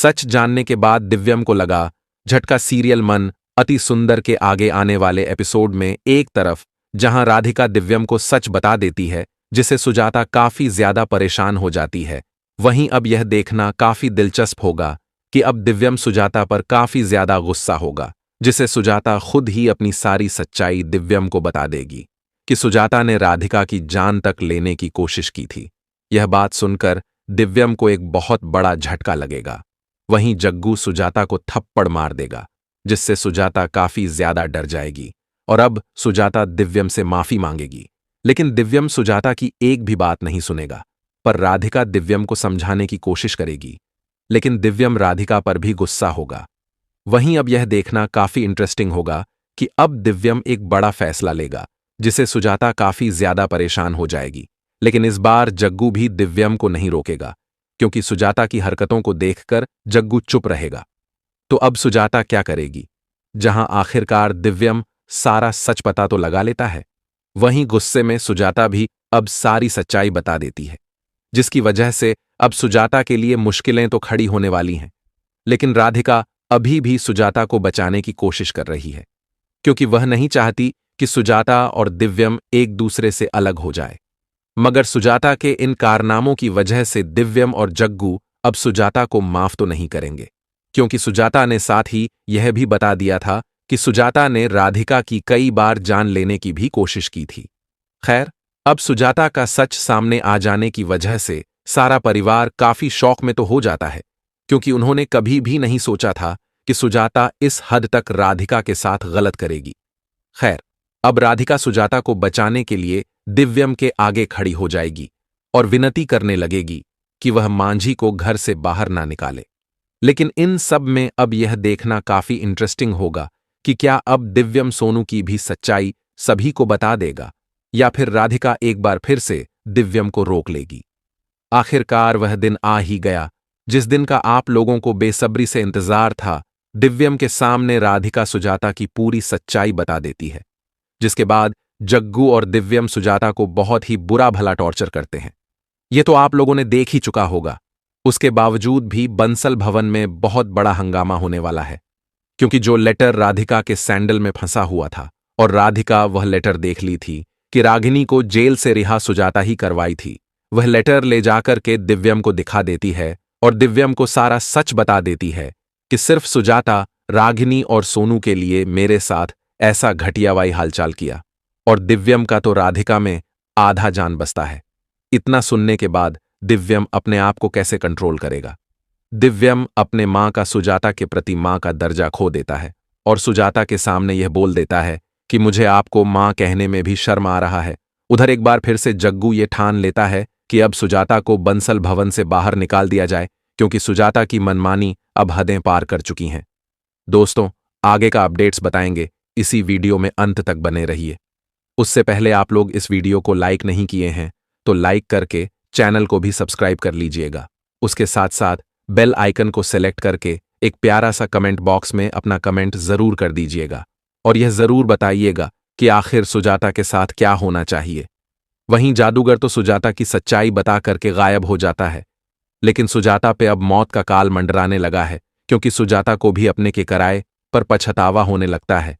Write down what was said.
सच जानने के बाद दिव्यम को लगा झटका सीरियल मन अति सुंदर के आगे आने वाले एपिसोड में एक तरफ जहां राधिका दिव्यम को सच बता देती है जिसे सुजाता काफी ज्यादा परेशान हो जाती है, वहीं अब यह देखना काफी दिलचस्प होगा कि अब दिव्यम सुजाता पर काफी ज्यादा गुस्सा होगा, जिसे सुजाता खुद ही अपनी सारी सच्चाई दिव्यम को बता देगी कि सुजाता ने राधिका की जान तक लेने की कोशिश की थी। यह बात सुनकर दिव्यम को एक बहुत बड़ा झटका लगेगा। वहीं जग्गू सुजाता को थप्पड़ मार देगा, जिससे सुजाता काफी ज्यादा डर जाएगी और अब सुजाता दिव्यम से माफी मांगेगी। लेकिन दिव्यम सुजाता की एक भी बात नहीं सुनेगा, पर राधिका दिव्यम को समझाने की कोशिश करेगी, लेकिन दिव्यम राधिका पर भी गुस्सा होगा। वहीं अब यह देखना काफी इंटरेस्टिंग होगा कि अब दिव्यम एक बड़ा फैसला लेगा, जिसे सुजाता काफी ज्यादा परेशान हो जाएगी। लेकिन इस बार जग्गू भी दिव्यम को नहीं रोकेगा, क्योंकि सुजाता की हरकतों को देखकर जग्गू चुप रहेगा। तो अब सुजाता क्या करेगी? जहां आखिरकार दिव्यम सारा सच पता तो लगा लेता है, वहीं गुस्से में सुजाता भी अब सारी सच्चाई बता देती है, जिसकी वजह से अब सुजाता के लिए मुश्किलें तो खड़ी होने वाली हैं। लेकिन राधिका अभी भी सुजाता को बचाने की कोशिश कर रही है, क्योंकि वह नहीं चाहती कि सुजाता और दिव्यम एक दूसरे से अलग हो जाए। मगर सुजाता के इन कारनामों की वजह से दिव्यम और जग्गू अब सुजाता को माफ तो नहीं करेंगे, क्योंकि सुजाता ने साथ ही यह भी बता दिया था कि सुजाता ने राधिका की कई बार जान लेने की भी कोशिश की थी। खैर, अब सुजाता का सच सामने आ जाने की वजह से सारा परिवार काफी शौक में तो हो जाता है, क्योंकि उन्होंने कभी भी नहीं सोचा था कि सुजाता इस हद तक राधिका के साथ गलत करेगी। खैर, अब राधिका सुजाता को बचाने के लिए दिव्यम के आगे खड़ी हो जाएगी और विनती करने लगेगी कि वह मांझी को घर से बाहर ना निकाले। लेकिन इन सब में अब यह देखना काफी इंटरेस्टिंग होगा कि क्या अब दिव्यम सोनू की भी सच्चाई सभी को बता देगा, या फिर राधिका एक बार फिर से दिव्यम को रोक लेगी। आखिरकार वह दिन आ ही गया जिस दिन का आप लोगों को बेसब्री से इंतजार था। दिव्यम के सामने राधिका सुजाता की पूरी सच्चाई बता देती है, जिसके बाद जग्गू और दिव्यम सुजाता को बहुत ही बुरा भला टॉर्चर करते हैं। यह तो आप लोगों ने देख ही चुका होगा। उसके बावजूद भी बंसल भवन में बहुत बड़ा हंगामा होने वाला है, क्योंकि जो लेटर राधिका के सैंडल में फंसा हुआ था और राधिका वह लेटर देख ली थी कि रागिनी को जेल से रिहा सुजाता ही करवाई थी, वह लेटर ले जाकर के दिव्यम को दिखा देती है और दिव्यम को सारा सच बता देती है कि सिर्फ सुजाता रागिनी और सोनू के लिए मेरे साथ ऐसा घटियावाई हालचाल किया, और दिव्यम का तो राधिका में आधा जान बसता है। इतना सुनने के बाद दिव्यम अपने आप को कैसे कंट्रोल करेगा? दिव्यम अपने मां का सुजाता के प्रति मां का दर्जा खो देता है और सुजाता के सामने यह बोल देता है कि मुझे आपको मां कहने में भी शर्म आ रहा है। उधर एक बार फिर से जग्गू ये ठान लेता है कि अब सुजाता को बंसल भवन से बाहर निकाल दिया जाए, क्योंकि सुजाता की मनमानी अब हदें पार कर चुकी हैं। दोस्तों, आगे का अपडेट्स बताएंगे, इसी वीडियो में अंत तक बने रहिए। उससे पहले आप लोग इस वीडियो को लाइक नहीं किए हैं तो लाइक करके चैनल को भी सब्सक्राइब कर लीजिएगा। उसके साथ साथ बेल आइकन को सेलेक्ट करके एक प्यारा सा कमेंट बॉक्स में अपना कमेंट जरूर कर दीजिएगा और यह जरूर बताइएगा कि आखिर सुजाता के साथ क्या होना चाहिए। वहीं जादूगर तो सुजाता की सच्चाई बता करके गायब हो जाता है, लेकिन सुजाता पे अब मौत का काल मंडराने लगा है, क्योंकि सुजाता को भी अपने के कराए पर पछतावा होने लगता है